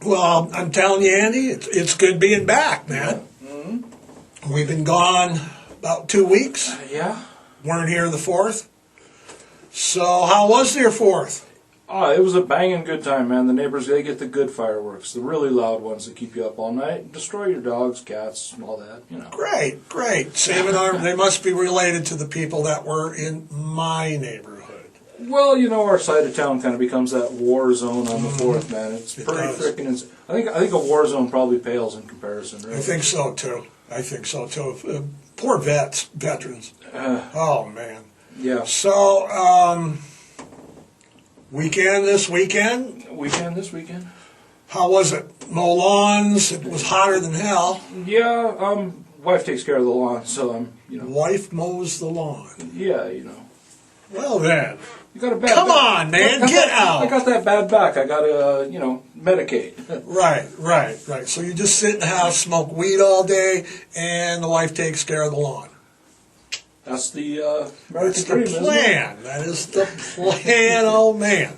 Well, I'm telling you, Andy, it's good being back, man. Mm-hmm. We've been gone about 2 weeks. Yeah. Weren't here the 4th. So how was your 4th? It was a banging good time, man. The neighbors, they get the good fireworks, the really loud ones that keep you up all night, destroy your dogs, cats, all that, you know. Great, great. Sam and I, they must be related to the people that were in my neighborhood. Well, you know, our side of town kind of becomes that war zone on the 4th, man. It's pretty freaking insane. I think a war zone probably pales in comparison, really. I think so, too. Poor veterans. Oh, man. Yeah. So, weekend this weekend? This weekend. How was it? Mow lawns? It was hotter than hell. Yeah, wife takes care of the lawn, so you know. Wife mows the lawn. Yeah, you know. Well then. You got a bad Come back. on, man, get out. I got that bad back. I got to, medicate. Right. So you just sit in the house, smoke weed all day, and the wife takes care of the lawn. That's the That's the dream, plan. That is the plan, oh man.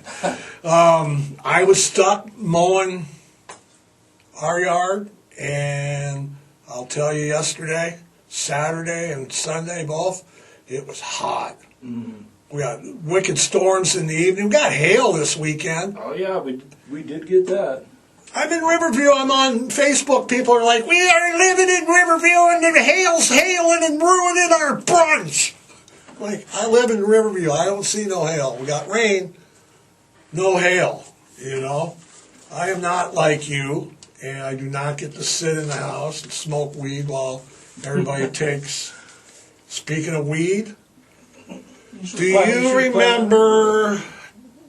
I was stuck mowing our yard, and I'll tell you yesterday, Saturday and Sunday both, it was hot. Mm. We got wicked storms in the evening. We got hail this weekend. Oh yeah, we did get that. I'm in Riverview. I'm on Facebook. People are like, we are living in Riverview and the hail's hailing and ruining our brunch. Like, I live in Riverview. I don't see no hail. We got rain, no hail, you know. I am not like you, and I do not get to sit in the house and smoke weed while everybody takes. Speaking of weed, do you remember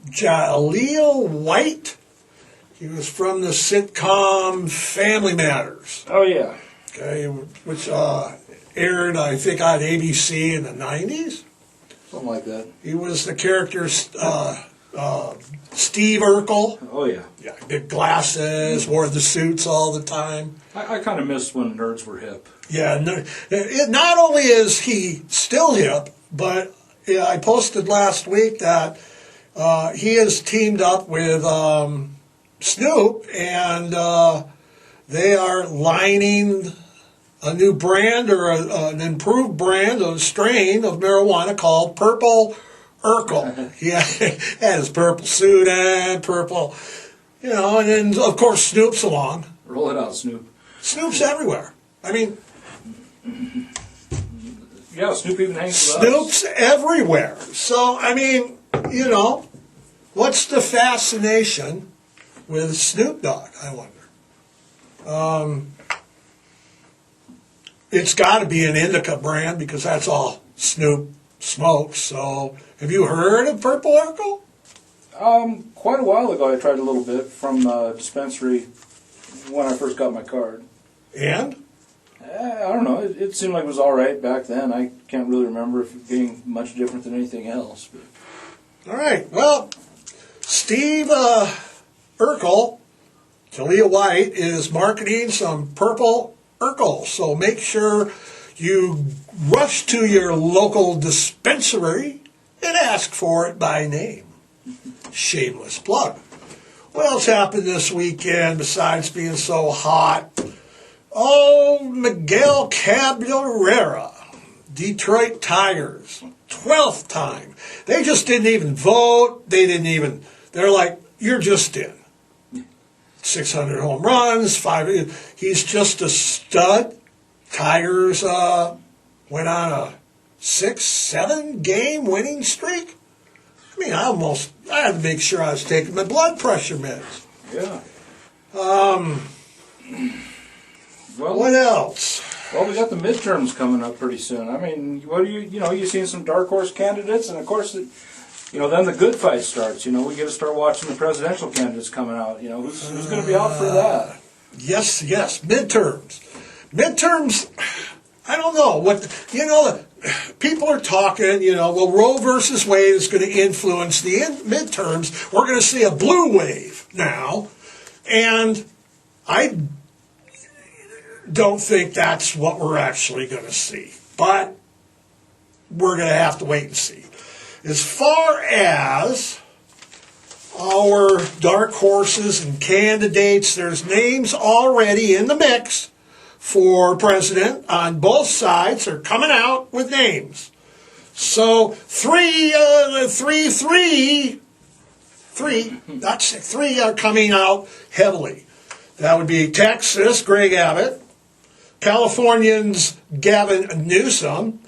Jaleel White? He was from the sitcom Family Matters. Oh, yeah. Okay, which aired, I think, on ABC in the 90s. Something like that. He was the character Steve Urkel. Oh, yeah. Yeah, big glasses, wore the suits all the time. I kind of miss when nerds were hip. Yeah, not only is he still hip, but I posted last week that he has teamed up with Snoop, and they are lining a new brand or an improved brand, a strain of marijuana called Purple Urkel. He had his purple suit and purple, and then, of course, Snoop's along. Roll it out, Snoop. Snoop's everywhere. I mean... Yeah, Snoop even hangs with us. Snoop's everywhere. So, I mean, what's the fascination with Snoop Dogg, I wonder? It's got to be an indica brand because that's all Snoop smokes. So, have you heard of Purple Urkel? Quite a while ago I tried a little bit from a dispensary when I first got my card. And? I don't know. It seemed like it was all right back then. I can't really remember it being much different than anything else. But. All right. Well, Steve Urkel, Jaleel White, is marketing some Purple Urkel. So make sure you rush to your local dispensary and ask for it by name. Shameless plug. What else happened this weekend besides being so hot? Oh, Miguel Cabrera, Detroit Tigers, 12th time. They just didn't even vote. They're like, you're just in. 600 home runs, 5. He's just a stud. Tigers went on a 6-7 game winning streak. I mean, I had to make sure I was taking my blood pressure meds. Yeah. Well, what else? Well, we got the midterms coming up pretty soon. I mean, what do you seen some dark horse candidates, and of course, then the good fight starts. We get to start watching the presidential candidates coming out. Who's going to be out for that? Yes, midterms. Midterms, I don't know what people are talking. Well, Roe versus Wade is going to influence the midterms. We're going to see a blue wave now, and I don't think that's what we're actually going to see. But we're going to have to wait and see. As far as our dark horses and candidates. There's names already in the mix for president on both sides. They're coming out with names. So three are coming out heavily. That would be Texas, Greg Abbott, Californians, Gavin Newsom,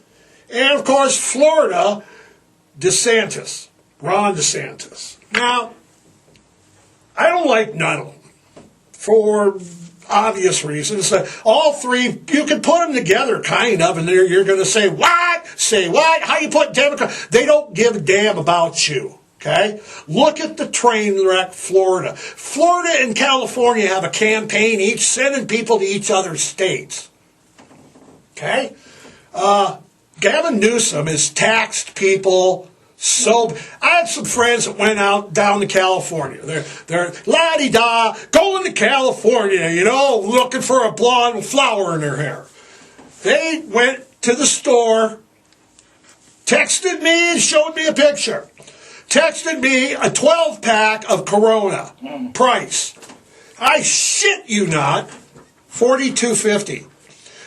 and of course Florida, DeSantis, Ron DeSantis. Now, I don't like none of them for obvious reasons. All three, you can put them together, kind of, and you're going to say, what? Say what? How you put Democrat? They don't give a damn about you, okay? Look at the train wreck Florida. Florida and California have a campaign each sending people to each other's states, okay? Gavin Newsom has taxed people. So I had some friends that went out down to California. They're la-di-da, going to California, looking for a blonde flower in their hair. They went to the store, texted me and showed me a picture. Texted me a 12-pack of Corona price. I shit you not, $42.50.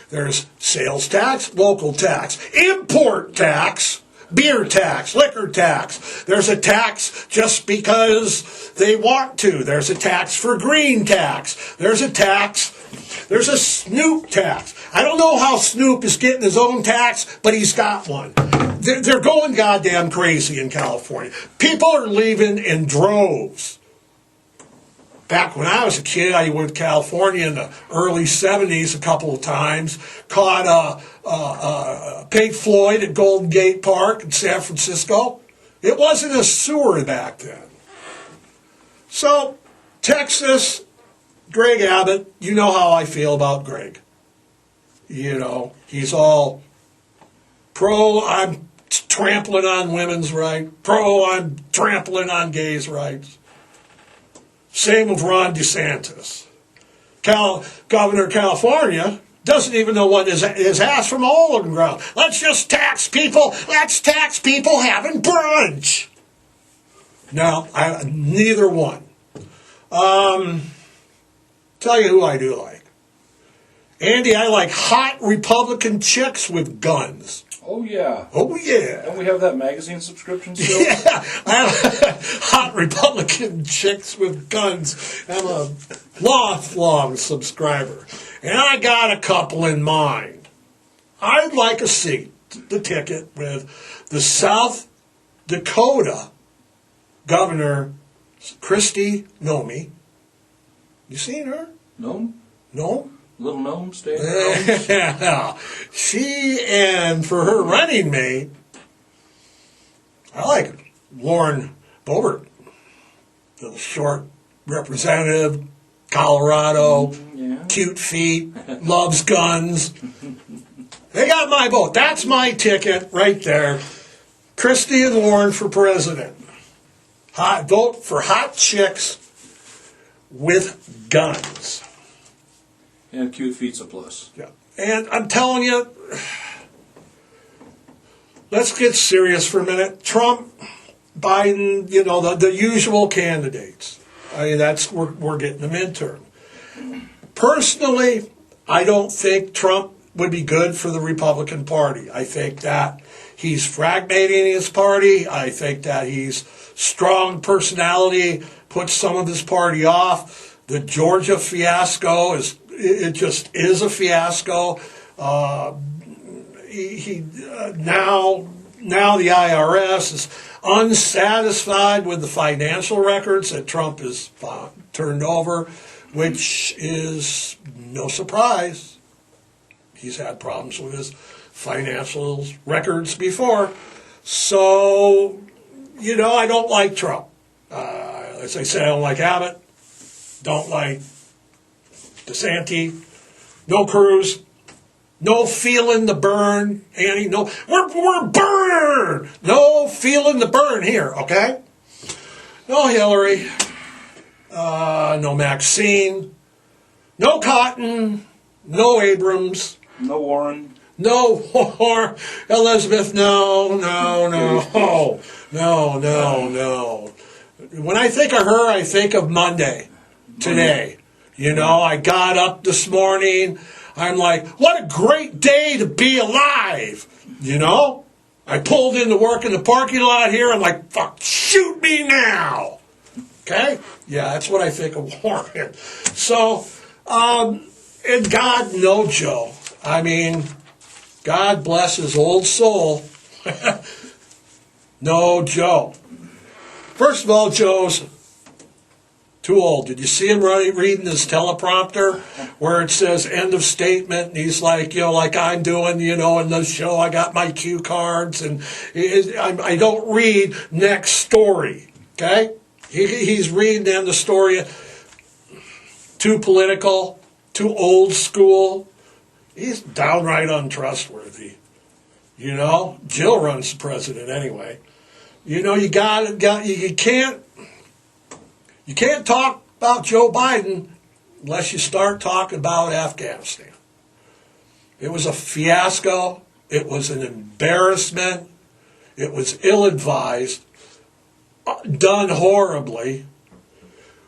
There's sales tax, local tax, import tax, beer tax, liquor tax. There's a tax just because they want to. There's a tax for green tax. There's a Snoop tax. I don't know how Snoop is getting his own tax, but he's got one. They're going goddamn crazy in California. People are leaving in droves. Back when I was a kid, I went to California in the early 70s a couple of times. Caught Pink Floyd at Golden Gate Park in San Francisco. It wasn't a sewer back then. So, Texas, Greg Abbott, you know how I feel about Greg. He's all pro, I'm trampling on women's rights. Pro, I'm trampling on gays' rights. Same with Ron DeSantis. Governor of California doesn't even know what is asked from all of the ground. Let's just tax people. Let's tax people having brunch. No, neither one. Tell you who I do like. Andy, I like hot Republican chicks with guns. Oh, yeah. Oh, yeah. Don't we have that magazine subscription still? Yeah. Hot Republican chicks with guns. I'm a lifelong subscriber. And I got a couple in mind. I'd like a seat, the ticket, with the South Dakota Governor Kristi Noem. You seen her? No. No? Little gnome, stay at Yeah. And for her running mate, I like Lauren Boebert, little short representative, Colorado, cute feet, loves guns. They got my vote. That's my ticket right there. Kristi and Lauren for president. Vote for hot chicks with guns. And cute feet's a plus. Yeah. And I'm telling you, let's get serious for a minute. Trump, Biden, the usual candidates. I mean, we're getting the midterm. Personally, I don't think Trump would be good for the Republican Party. I think that he's fragmenting his party. I think that he's strong personality, puts some of his party off. The Georgia fiasco it just is a fiasco. Now the IRS is unsatisfied with the financial records that Trump has turned over, which is no surprise. He's had problems with his financial records before. So, I don't like Trump. As I say, I don't like Abbott. Don't like DeSantis. No Cruz. No feeling the burn, Annie. No, we're burned. No feeling the burn here, okay? No Hillary. No Maxine. No Cotton. No Abrams. No Warren. No Elizabeth. No. when I think of her, I think of Monday, today. You know, I got up this morning. I'm like, what a great day to be alive. You know, I pulled into work in the parking lot here. I'm like, fuck, shoot me now. Okay? Yeah, that's what I think of Warren. So, and God, no Joe. I mean, God bless his old soul. No Joe. First of all, Joe's too old. Did you see him reading his teleprompter where it says end of statement? And he's like, you know, like I'm doing, you know, in the show, I got my cue cards and I don't read next story. Okay? He's reading the end of story. Too political, too old school. He's downright untrustworthy. You know, Jill runs the president anyway. You know, you can't talk about Joe Biden unless you start talking about Afghanistan. It was a fiasco. It was an embarrassment. It was ill-advised, done horribly.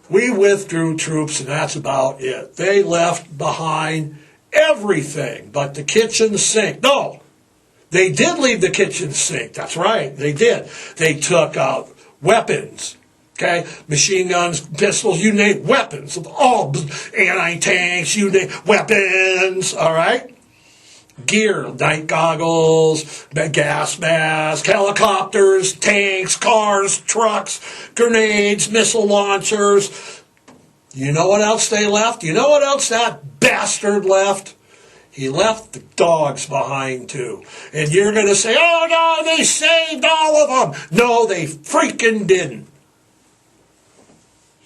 We withdrew troops, and that's about it. They left behind everything but the kitchen sink. No, they did leave the kitchen sink. That's right, they did. They took out weapons. Okay, machine guns, pistols, you name weapons of all anti-tanks, you name weapons. All right, gear, night goggles, gas masks, helicopters, tanks, cars, trucks, grenades, missile launchers. You know what else they left? You know what else that bastard left? He left the dogs behind too. And you're going to say, oh no, they saved all of them. No, they freaking didn't.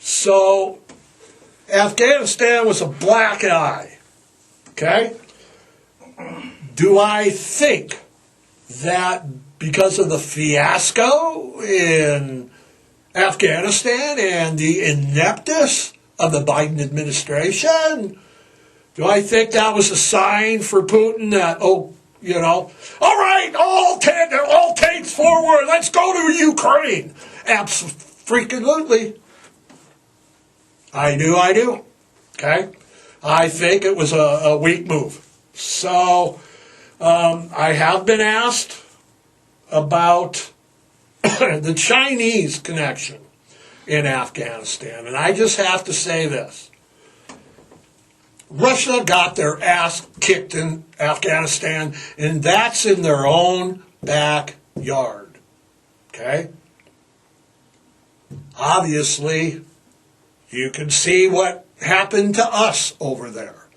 So, Afghanistan was a black eye. Okay? Do I think that because of the fiasco in Afghanistan and the ineptness of the Biden administration, do I think that was a sign for Putin that, oh, you know, all right, all tanks forward, let's go to Ukraine? Absolutely. I do. Okay? I think it was a weak move. So, I have been asked about the Chinese connection in Afghanistan. And I just have to say this. Russia got their ass kicked in Afghanistan, and that's in their own backyard. Okay? Obviously, you can see what happened to us over there.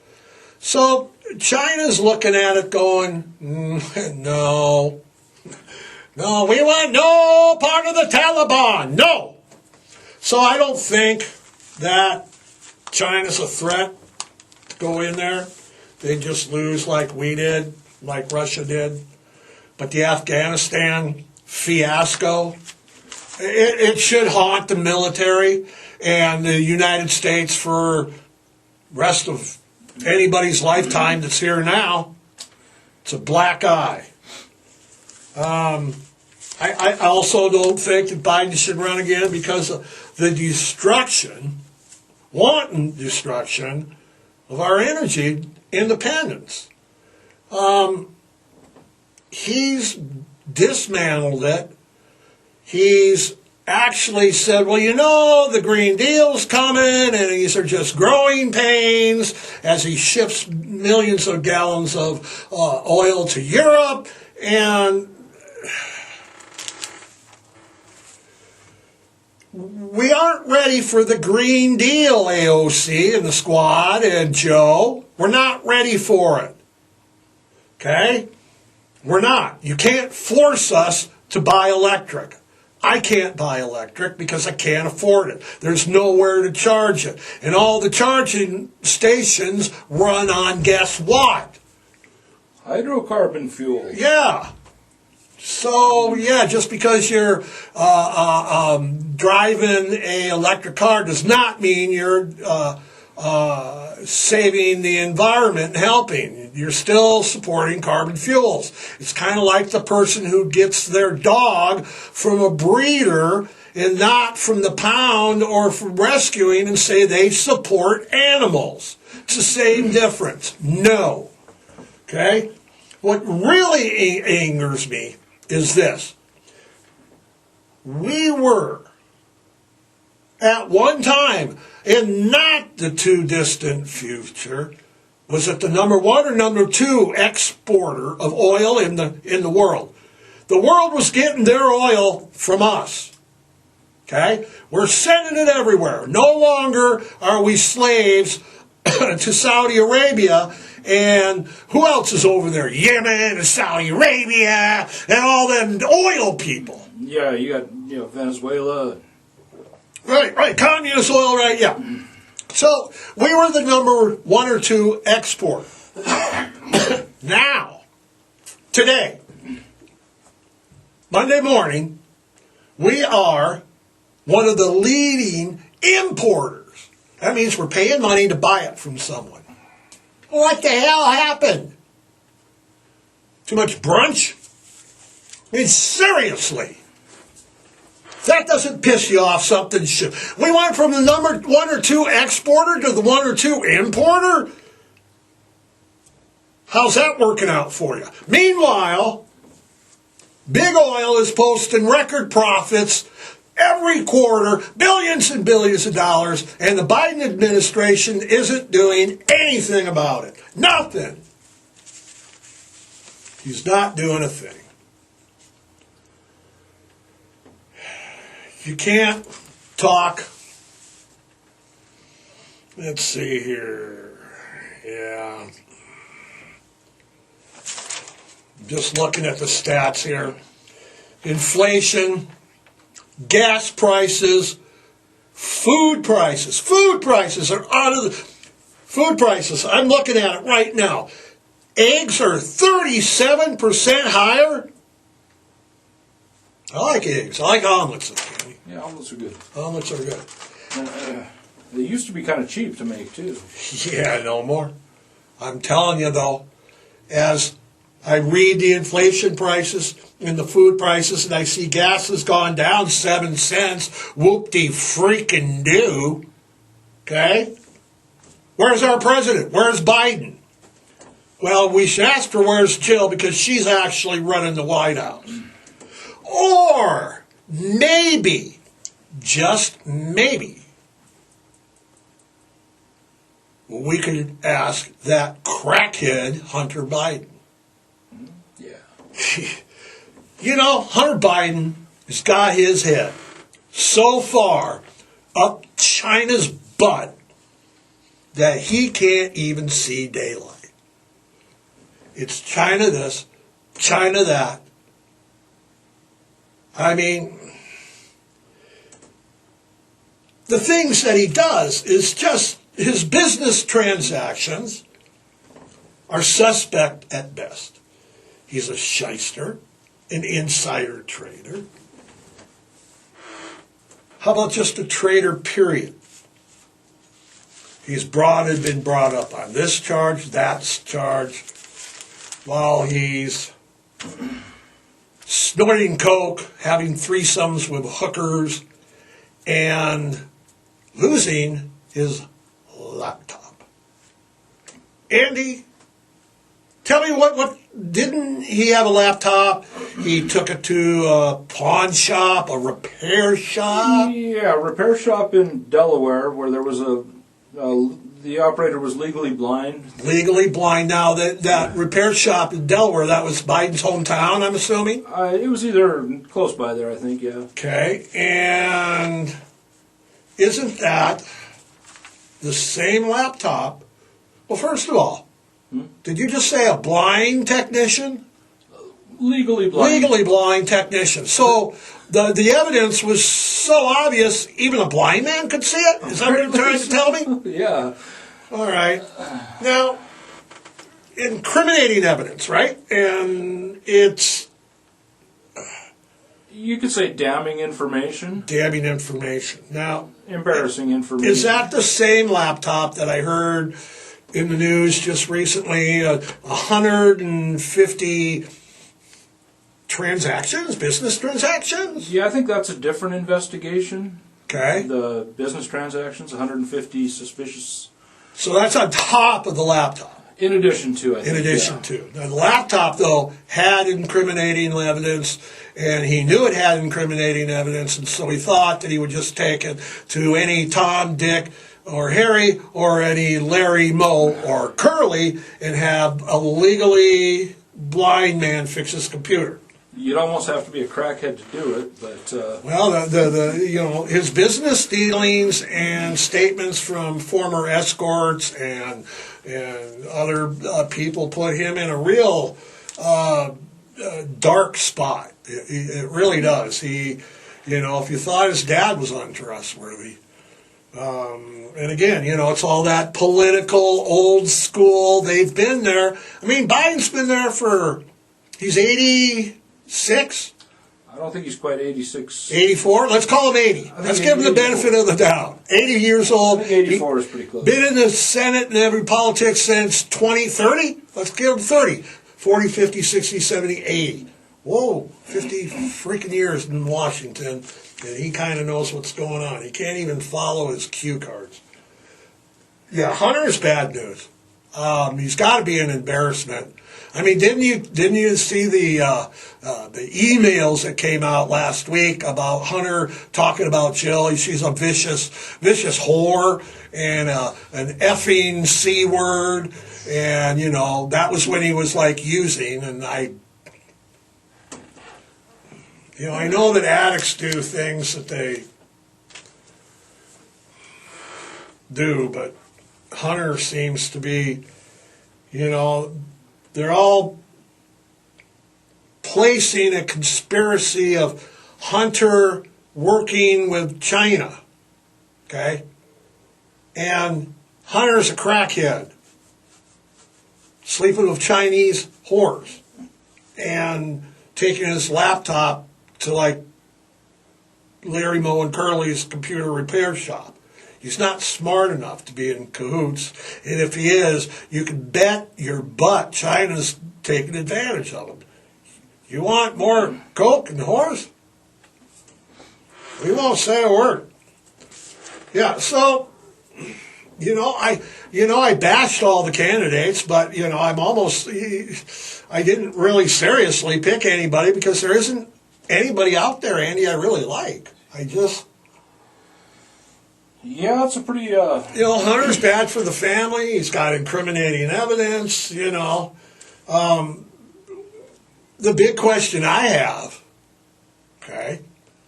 So China's looking at it going, no, we want no part of the Taliban, no. So I don't think that China's a threat to go in there. They just lose like we did, like Russia did. But the Afghanistan fiasco, it should haunt the military and the United States for rest of anybody's lifetime that's here now. It's a black eye. I also don't think that Biden should run again because of the wanton destruction of our energy independence. He's dismantled it. He's actually said, well, you know, the Green Deal's coming, and these are just growing pains as he ships millions of gallons of oil to Europe. And we aren't ready for the Green Deal, AOC and the squad and Joe. We're not ready for it. Okay? We're not. You can't force us to buy electric. I can't buy electric because I can't afford it. There's nowhere to charge it. And all the charging stations run on, guess what? Hydrocarbon fuel. Yeah. So, yeah, just because you're driving an electric car does not mean you're saving the environment and helping. You're still supporting carbon fuels. It's kind of like the person who gets their dog from a breeder and not from the pound or from rescuing and say they support animals. It's the same difference. No. Okay? What really angers me is this. We were, at one time, in not the too distant future, was it the number one or number two exporter of oil in the world? The world was getting their oil from us. Okay? We're sending it everywhere. No longer are we slaves to Saudi Arabia, and who else is over there? Yemen and Saudi Arabia and all them oil people. Yeah, you got Venezuela. Right, communist oil, right, yeah. So, we were the number one or two export. Now, today, Monday morning, we are one of the leading importers. That means we're paying money to buy it from someone. What the hell happened? Too much brunch? I mean, seriously. If that doesn't piss you off, something should. We went from the number one or two exporter to the one or two importer? How's that working out for you? Meanwhile, Big Oil is posting record profits every quarter, billions and billions of dollars, and the Biden administration isn't doing anything about it. Nothing. He's not doing a thing. You can't talk. Let's see here. Yeah. Just looking at the stats here. Inflation, gas prices, food prices. Food prices are out of the... Food prices, I'm looking at it right now. Eggs are 37% higher. I like eggs. I like omelets. Yeah, omelets are good. Omelets are good. They used to be kind of cheap to make, too. Yeah, no more. I'm telling you, though, as I read the inflation prices and the food prices, and I see gas has gone down 7 cents, whoop-de-freaking-do, okay? Where's our president? Where's Biden? Well, we should ask her where's Jill, because she's actually running the White House. Or maybe, just maybe, we could ask that crackhead Hunter Biden. Yeah. You know, Hunter Biden has got his head so far up China's butt that he can't even see daylight. It's China this, China that. I mean, the things that he does is just, his business transactions are suspect at best. He's a shyster, an insider trader. How about just a trader, period? He's been brought up on this charge, that charge, while he's snorting coke, having threesomes with hookers, and losing his laptop. Andy, tell me what didn't he have a laptop? He took it to a pawn shop, a repair shop? Yeah, a repair shop in Delaware where there was the operator was legally blind. Legally blind. Now, that repair shop in Delaware, that was Biden's hometown, I'm assuming? It was either close by there, I think, yeah. Okay, and isn't that the same laptop? Well, first of all, did you just say a blind technician? Legally blind. Legally blind technician. So the evidence was so obvious, even a blind man could see it? Is that what you're trying to tell me? Yeah. All right. Now, incriminating evidence, right? And it's... You could say damning information. Damning information. Now... Embarrassing information. Is that the same laptop that I heard in the news just recently? 150 transactions, business transactions. Yeah, I think that's a different investigation. Okay. The business transactions, 150 suspicious. So that's on top of the laptop. In addition to, I think. In addition to. Now, the laptop, though, had incriminating evidence, and he knew it had incriminating evidence, and so he thought that he would just take it to any Tom, Dick, or Harry, or any Larry, Moe, or Curly, and have a legally blind man fix his computer. You'd almost have to be a crackhead to do it, but well, the his business dealings and statements from former escorts and other people put him in a real dark spot. It really does. He, if you thought his dad was untrustworthy. And again, it's all that political, old school. They've been there. I mean, Biden's been there he's 86? I don't think he's quite 86. 84? Let's call him 80. Let's give him the benefit of the doubt. 80 years old. I think 84 is pretty close. Been in the Senate and every politics since 2030? Let's give him 30. 40, 50, 60, 70, 80. Whoa, 50 freaking years in Washington, and he kind of knows what's going on. He can't even follow his cue cards. Yeah, Hunter's bad news. He's got to be an embarrassment. I mean, didn't you see the emails that came out last week about Hunter talking about Jill? She's a vicious whore and an effing C word, and that was when he was like using. And I know that addicts do things that they do, but Hunter seems to be, they're all placing a conspiracy of Hunter working with China, okay? And Hunter's a crackhead, sleeping with Chinese whores, and taking his laptop to, like, Larry, Moe, and Curly's computer repair shop. He's not smart enough to be in cahoots, and if he is, you can bet your butt China's taking advantage of him. You want more coke and whores? We won't say a word. Yeah, so I bashed all the candidates, but I didn't really seriously pick anybody because there isn't anybody out there, Andy, I really like. Yeah, it's a pretty... Hunter's bad for the family. He's got incriminating evidence, The big question I have, okay,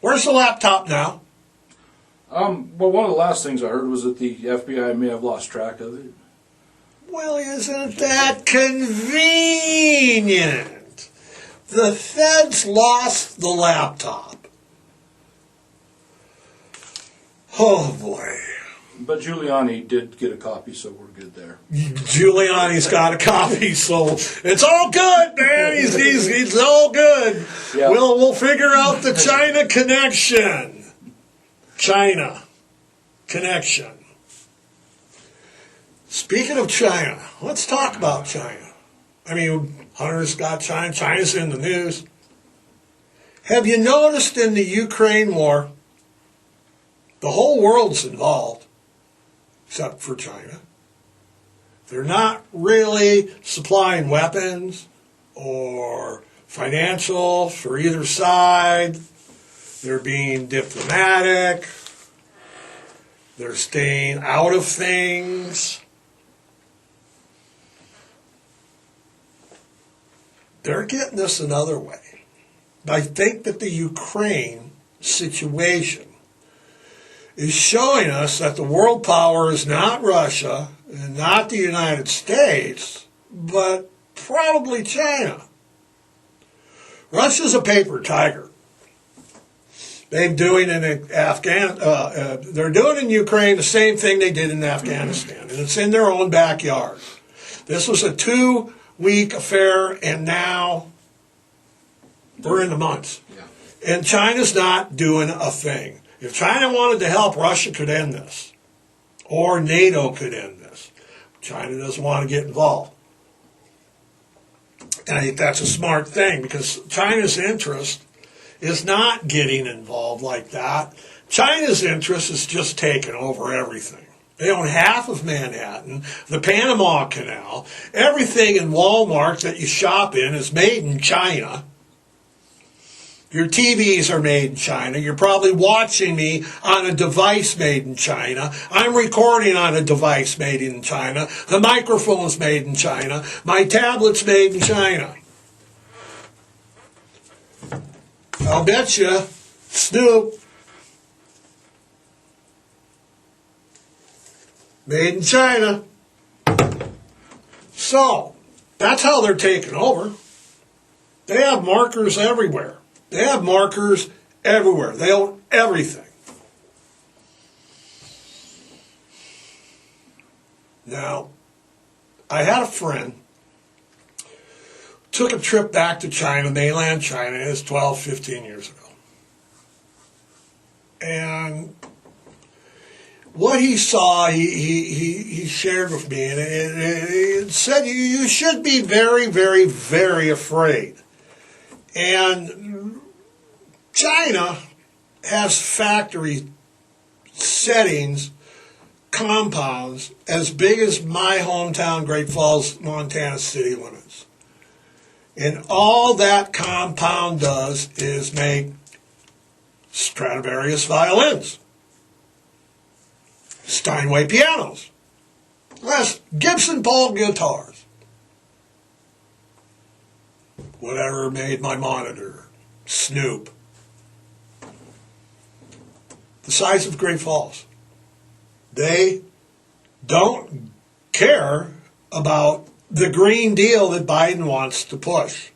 where's the laptop now? Well, one of the last things I heard was that the FBI may have lost track of it. Well, isn't that convenient? The feds lost the laptop. Oh, boy. But Giuliani did get a copy, so we're good there. Giuliani's got a copy, so it's all good, man. He's all good. Yeah. We'll figure out the China connection. China connection. Speaking of China, let's talk about China. I mean, Hunter's got China. China's in the news. Have you noticed in the Ukraine war, the whole world's involved, except for China. They're not really supplying weapons or financial for either side. They're being diplomatic. They're staying out of things. They're getting this another way. I think that the Ukraine situation is showing us that the world power is not Russia and not the United States, but probably China. Russia's a paper tiger. They're doing in they're doing in Ukraine the same thing they did in Afghanistan, and it's in their own backyard. This was a 2-week affair, and now we're in the months. Yeah. And China's not doing a thing. If China wanted to help, Russia could end this. Or NATO could end this. China doesn't want to get involved. And I think that's a smart thing because China's interest is not getting involved like that. China's interest is just taking over everything. They own half of Manhattan, the Panama Canal. Everything in Walmart that you shop in is made in China. Your TVs are made in China. You're probably watching me on a device made in China. I'm recording on a device made in China. The microphone's made in China. My tablet's made in China. I'll bet you, Snoop, made in China. So, that's how they're taking over. They have markers everywhere. They have markers everywhere. They own everything. Now, I had a friend, took a trip back to China, mainland China, it was 12, 15 years ago. And what he saw, he shared with me, and it said you should be very, very, very afraid. And China has factory settings, compounds, as big as my hometown, Great Falls, Montana city limits. And all that compound does is make Stradivarius violins, Steinway pianos, less Gibson Paul guitars, whatever made my monitor, Snoop, the size of Great Falls. They don't care about the Green Deal that Biden wants to push.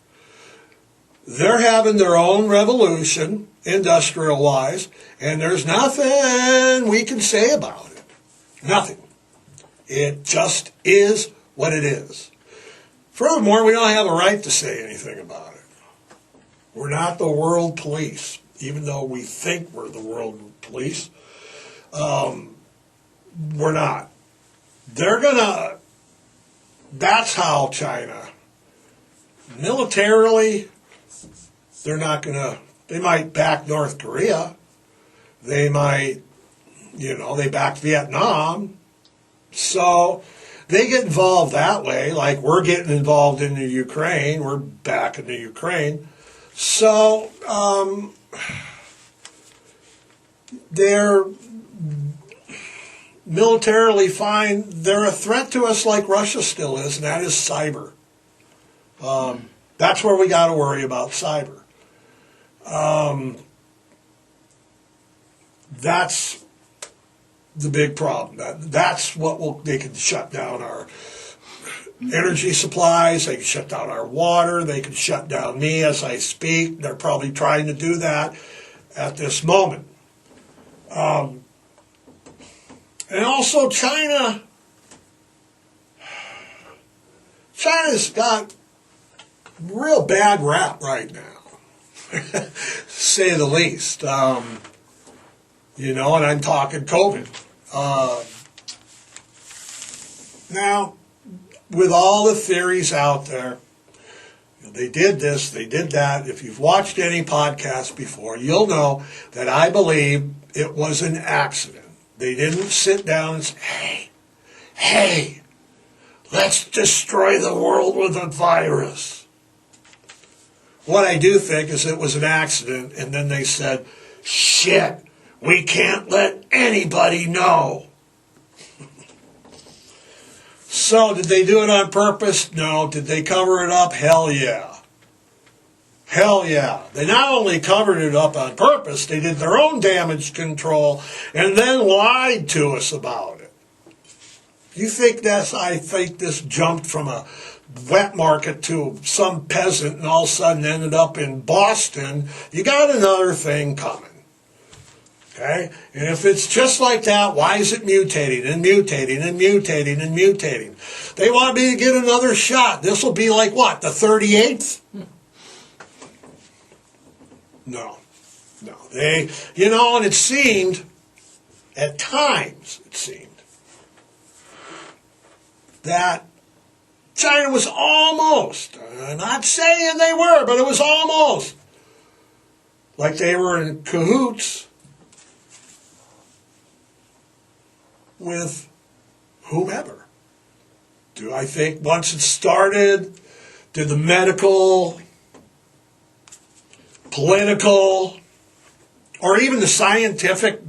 They're having their own revolution, industrial-wise, and there's nothing we can say about it. Nothing. It just is what it is. Furthermore, we don't have a right to say anything about it. We're not the world police, even though we think we're the world police. We're not. That's how China, militarily, they might back North Korea. They might, they backed Vietnam. So they get involved that way, like we're getting involved in the Ukraine. We're backing the Ukraine. So they're militarily fine. They're a threat to us like Russia still is, and that is cyber. That's where we got to worry about cyber. That's the big problem. That's what they can shut down our energy supplies. They can shut down our water. They can shut down me as I speak. They're probably trying to do that at this moment. And also China's got real bad rap right now, say the least. And I'm talking COVID. Now, with all the theories out there, they did this, they did that. If you've watched any podcast before, you'll know that I believe it was an accident. They didn't sit down and say, hey, let's destroy the world with a virus. What I do think is it was an accident, and then they said, shit, we can't let anybody know. So, did they do it on purpose? No. Did they cover it up? Hell yeah. Hell yeah. They not only covered it up on purpose, they did their own damage control and then lied to us about it. I think this jumped from a wet market to some peasant and all of a sudden ended up in Boston. You got another thing coming. Okay? And if it's just like that, why is it mutating and mutating and mutating and mutating? They want me to get another shot. This will be like what, the 38th? No. And it seemed, at times, that China was almost, I'm not saying they were, but it was almost like they were in cahoots with whomever. Do I think once it started, did the medical, political, or even the scientific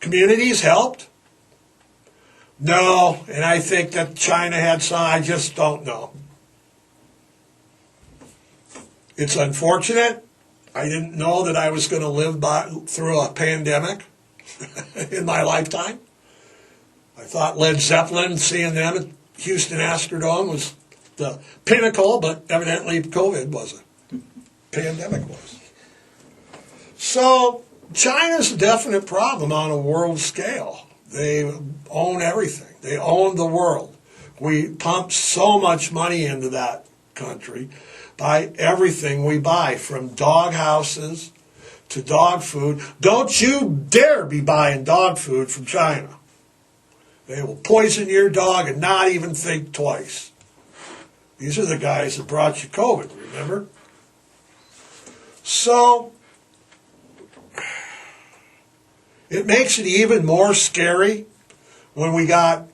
communities helped? No, and I think that China had some, I just don't know. It's unfortunate. I didn't know that I was going to live through a pandemic in my lifetime. I thought Led Zeppelin, seeing them at Houston Astrodome was the pinnacle, but evidently COVID wasn't. Pandemic was. So China's a definite problem on a world scale. They own everything. They own the world. We pump so much money into that country by everything we buy, from dog houses to dog food. Don't you dare be buying dog food from China. They will poison your dog and not even think twice. These are the guys that brought you COVID, remember? So it makes it even more scary when we got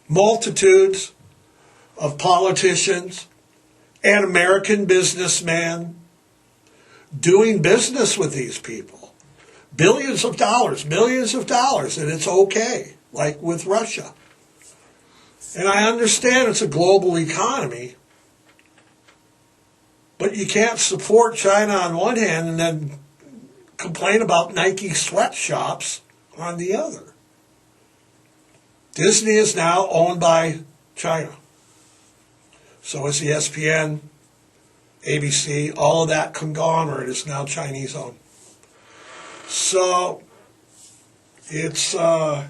multitudes of politicians and American businessmen doing business with these people. Billions of dollars, millions of dollars, and it's okay, like with Russia. And I understand it's a global economy, but you can't support China on one hand and then complain about Nike sweatshops on the other. Disney is now owned by China. So is ESPN, ABC, all of that conglomerate is now Chinese owned. So it's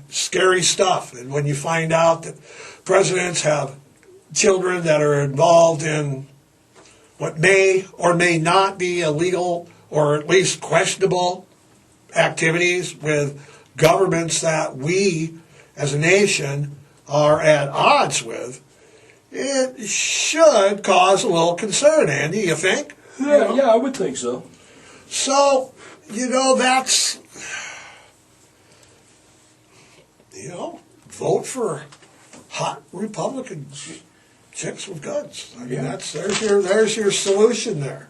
scary stuff. And when you find out that presidents have children that are involved in what may or may not be illegal or at least questionable activities with governments that we as a nation are at odds with, it should cause a little concern, Andy, you think? Yeah, I would think so. So, that's, vote for hot Republican chicks with guns. I mean, there's your solution there.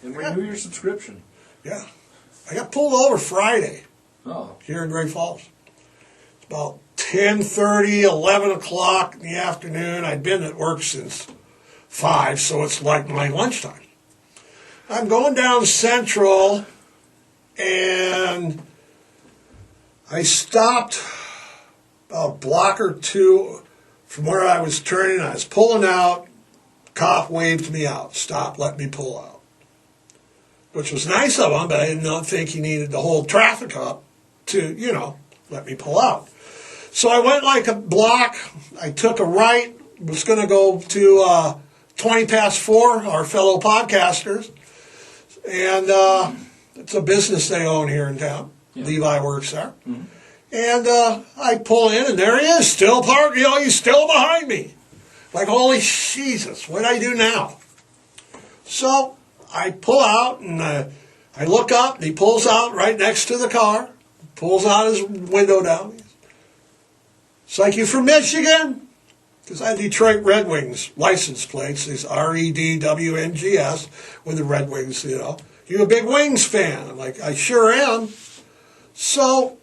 And renew your subscription. Yeah. I got pulled over Friday here in Great Falls. It's about 10:30, 11 o'clock in the afternoon. I'd been at work since 5, so it's like my lunchtime. I'm going down Central, and I stopped about a block or two from where I was turning. I was pulling out. Cop waved me out. Stop, let me pull out. Which was nice of him, but I did not think he needed to hold traffic up to, let me pull out. So I went like a block. I took a right. Was going to go to 20 past 4, our fellow podcasters. And it's a business they own here in town. Yeah. Levi works there. Mm-hmm. And I pull in, and there he is, still parked. He's still behind me. Like, holy Jesus, what do I do now? So I pull out, and I look up, and he pulls out right next to the car, pulls out his window down. It's like, you from Michigan? Because I had Detroit Red Wings license plates, these REDWNGS, with the Red Wings, You a big Wings fan? I'm like, I sure am. So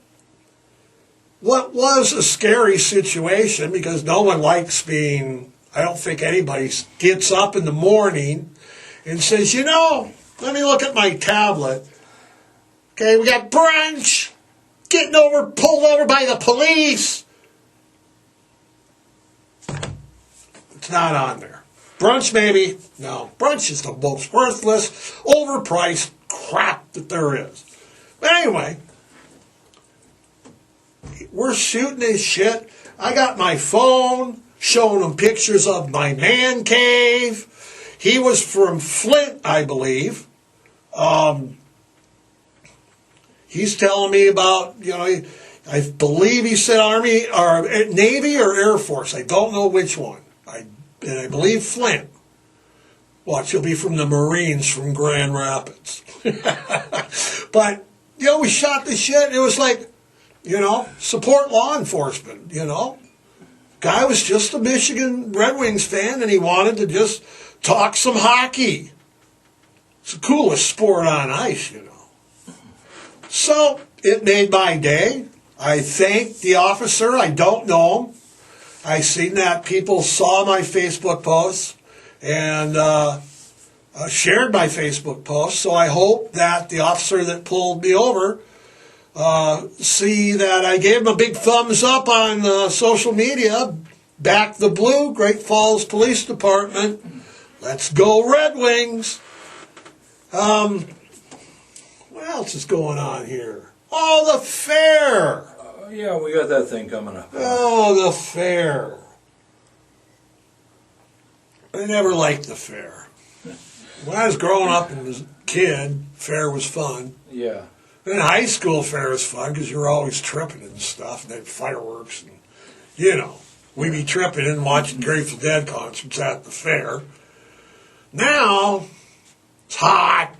what was a scary situation, because no one likes being, I don't think anybody gets up in the morning and says, let me look at my tablet. Okay, we got brunch, pulled over by the police. It's not on there. Brunch, maybe? No. Brunch is the most worthless, overpriced crap that there is. But anyway, we're shooting this shit. I got my phone, showing him pictures of my man cave. He was from Flint, I believe. He's telling me about, I believe he said Army or Navy or Air Force. I don't know which one. I believe Flint. Watch, he'll be from the Marines from Grand Rapids. But, we shot the shit. It was like, support law enforcement, Guy was just a Michigan Red Wings fan, and he wanted to just talk some hockey. It's the coolest sport on ice, So, it made my day. I thanked the officer. I don't know him. I seen that people saw my Facebook posts and shared my Facebook post. So I hope that the officer that pulled me over see that I gave him a big thumbs up on social media. Back the blue, Great Falls Police Department. Let's go Red Wings. What else is going on here? Oh, the fair. Yeah, we got that thing coming up. Oh, the fair. I never liked the fair. When I was growing up and was a kid, fair was fun. Yeah. In high school, fair was fun because you were always tripping and stuff, and then fireworks, and we'd be tripping and watching Grateful Dead concerts at the fair. Now, it's hot.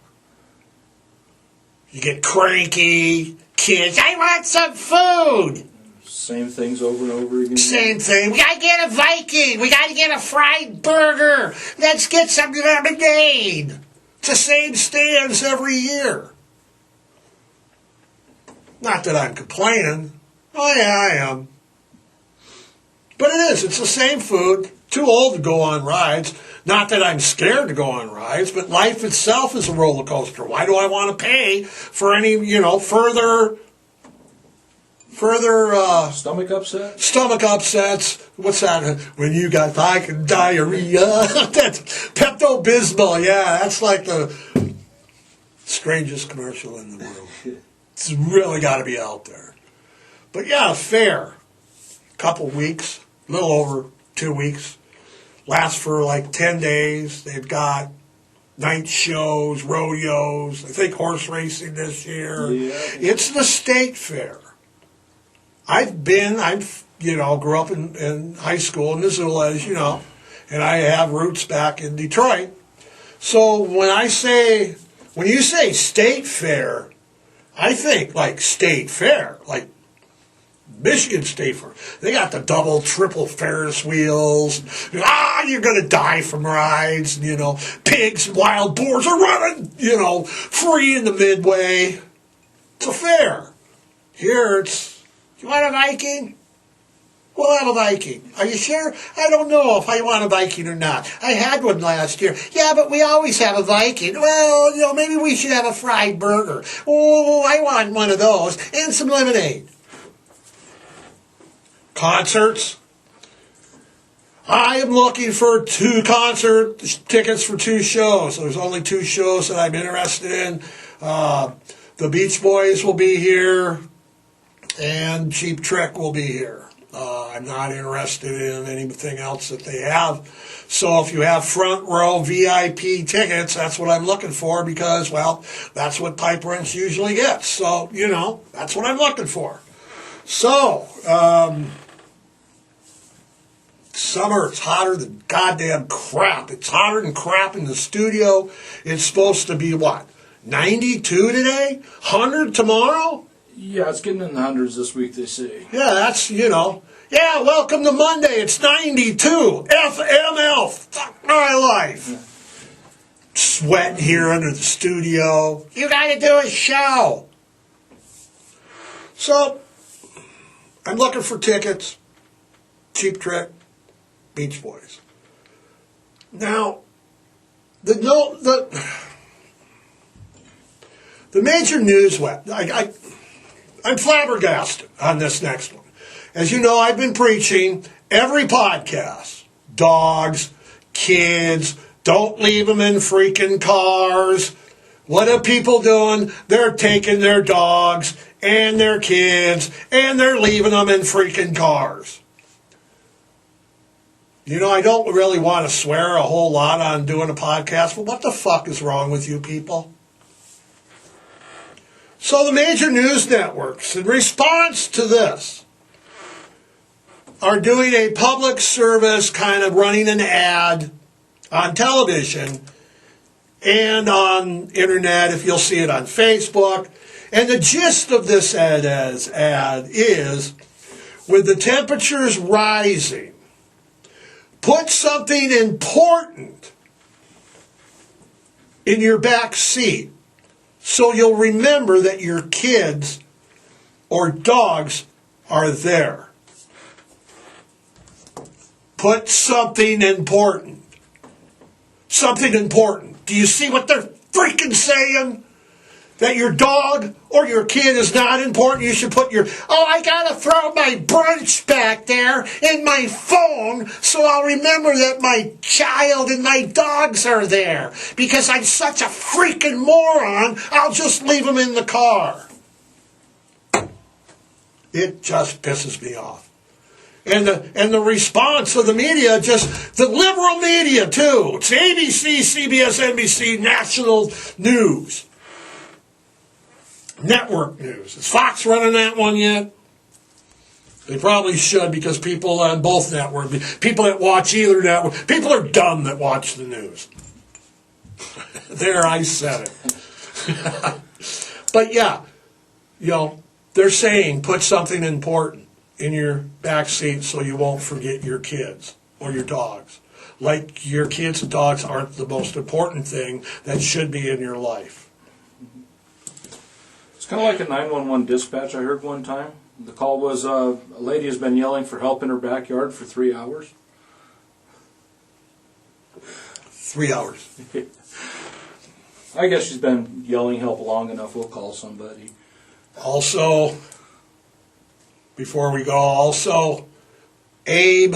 You get cranky. Kids, I want some food. Same things over and over again. Same thing. We gotta get a Viking. We gotta get a fried burger. Let's get some lemonade. It's the same stands every year. Not that I'm complaining. Oh yeah, I am. But it is. It's the same food. Too old to go on rides. Not that I'm scared to go on rides, but life itself is a roller coaster. Why do I want to pay for any, further stomach upset? Stomach upsets. What's that? When you got diarrhea. That's Pepto-Bismol. Yeah, that's like the strangest commercial in the world. It's really got to be out there. But yeah, fair. Couple weeks, a little over 2 weeks. Lasts for like 10 days. They've got night shows, rodeos, I think horse racing this year. Yeah. It's the state fair. I've grew up in high school in Missoula, as you know, and I have roots back in Detroit. So when you say state fair, I think like state fair, like Michigan State Fair. They got the double, triple Ferris wheels. You're going to die from rides. Pigs and wild boars are running, free in the midway. It's a fair. Here it's, you want a Viking? We'll have a Viking. Are you sure? I don't know if I want a Viking or not. I had one last year. Yeah, but we always have a Viking. Well, maybe we should have a fried burger. Oh, I want one of those. And some lemonade. Concerts. I am looking for 2 concert tickets for 2 shows. There's only 2 shows that I'm interested in. The Beach Boys will be here, and Cheap Trick will be here. I'm not interested in anything else that they have. So if you have front row VIP tickets, that's what I'm looking for because, that's what Pipewrench usually gets. So, that's what I'm looking for. So, summer, it's hotter than goddamn crap. It's hotter than crap in the studio. It's supposed to be, 92 today? 100 tomorrow? Yeah, it's getting in the hundreds this week, they say. Yeah, that's, Yeah, welcome to Monday. It's 92. FML. Fuck my life. Sweating here under the studio. You got to do a show. So, I'm looking for tickets. Cheap Trick. Beach Boys. Now, the major news I'm flabbergasted on this next one. As you know, I've been preaching every podcast. Dogs, kids, don't leave them in freaking cars. What are people doing? They're taking their dogs and their kids and they're leaving them in freaking cars. I don't really want to swear a whole lot on doing a podcast, but what the fuck is wrong with you people? So the major news networks, in response to this, are doing a public service, kind of running an ad on television and on internet, if you'll see it on Facebook. And the gist of this ad is, with the temperatures rising, put something important in your back seat so you'll remember that your kids or dogs are there. Put something important. Something important. Do you see what they're freaking saying? That your dog or your kid is not important. You should put your, I gotta throw my brunch back there in my phone so I'll remember that my child and my dogs are there. Because I'm such a freaking moron, I'll just leave them in the car. It just pisses me off. And the response of the media, just the liberal media too. It's ABC, CBS, NBC, national news. Network news. Is Fox running that one yet? They probably should, because people on both networks, people that watch either network, people are dumb that watch the news. There, I said it. But yeah, they're saying put something important in your back seat so you won't forget your kids or your dogs. Like your kids and dogs aren't the most important thing that should be in your life. It's kind of like a 911 dispatch I heard one time. The call was a lady has been yelling for help in her backyard for 3 hours. 3 hours. I guess she's been yelling help long enough. We'll call somebody. Also, before we go, Abe,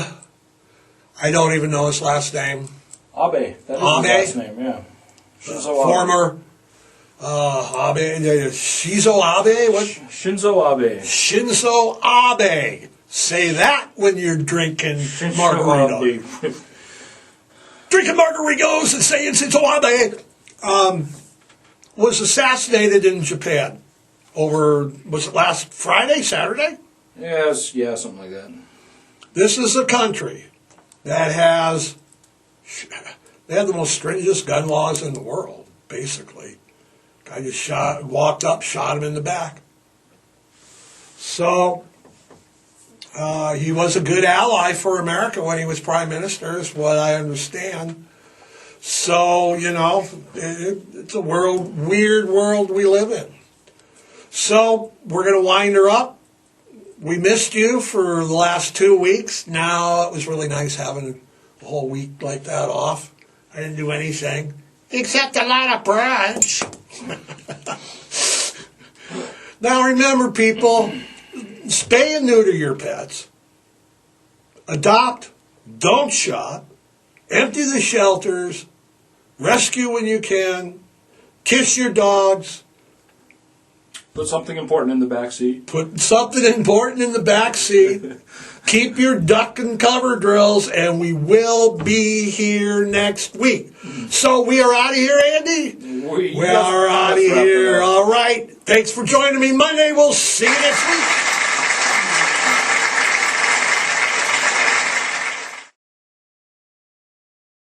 I don't even know his last name. Abe. That is his last name, yeah. Former Abe, Shizo Abe? What? Shinzo Abe. Shinzo Abe. Say that when you're drinking margarita. Drinking margaritas and saying Shinzo Abe was assassinated in Japan over, was it last Friday, Saturday? Yes, yeah, something like that. This is a country that has, they have the most stringent gun laws in the world, basically. Guy just walked up, shot him in the back. So, he was a good ally for America when he was prime minister, is what I understand. So, it's a weird world we live in. So, we're going to wind her up. We missed you for the last 2 weeks. Now, it was really nice having a whole week like that off. I didn't do anything except a lot of brunch. Now, remember, people, spay and neuter your pets. Adopt, don't shop. Empty the shelters. Rescue when you can. Kiss your dogs. Put something important in the back seat. Put something important in the back seat. Keep your duck and cover drills, and we will be here next week. So we are out of here, Andy? We are out of here. All right. Thanks for joining me Monday. We'll see you next week.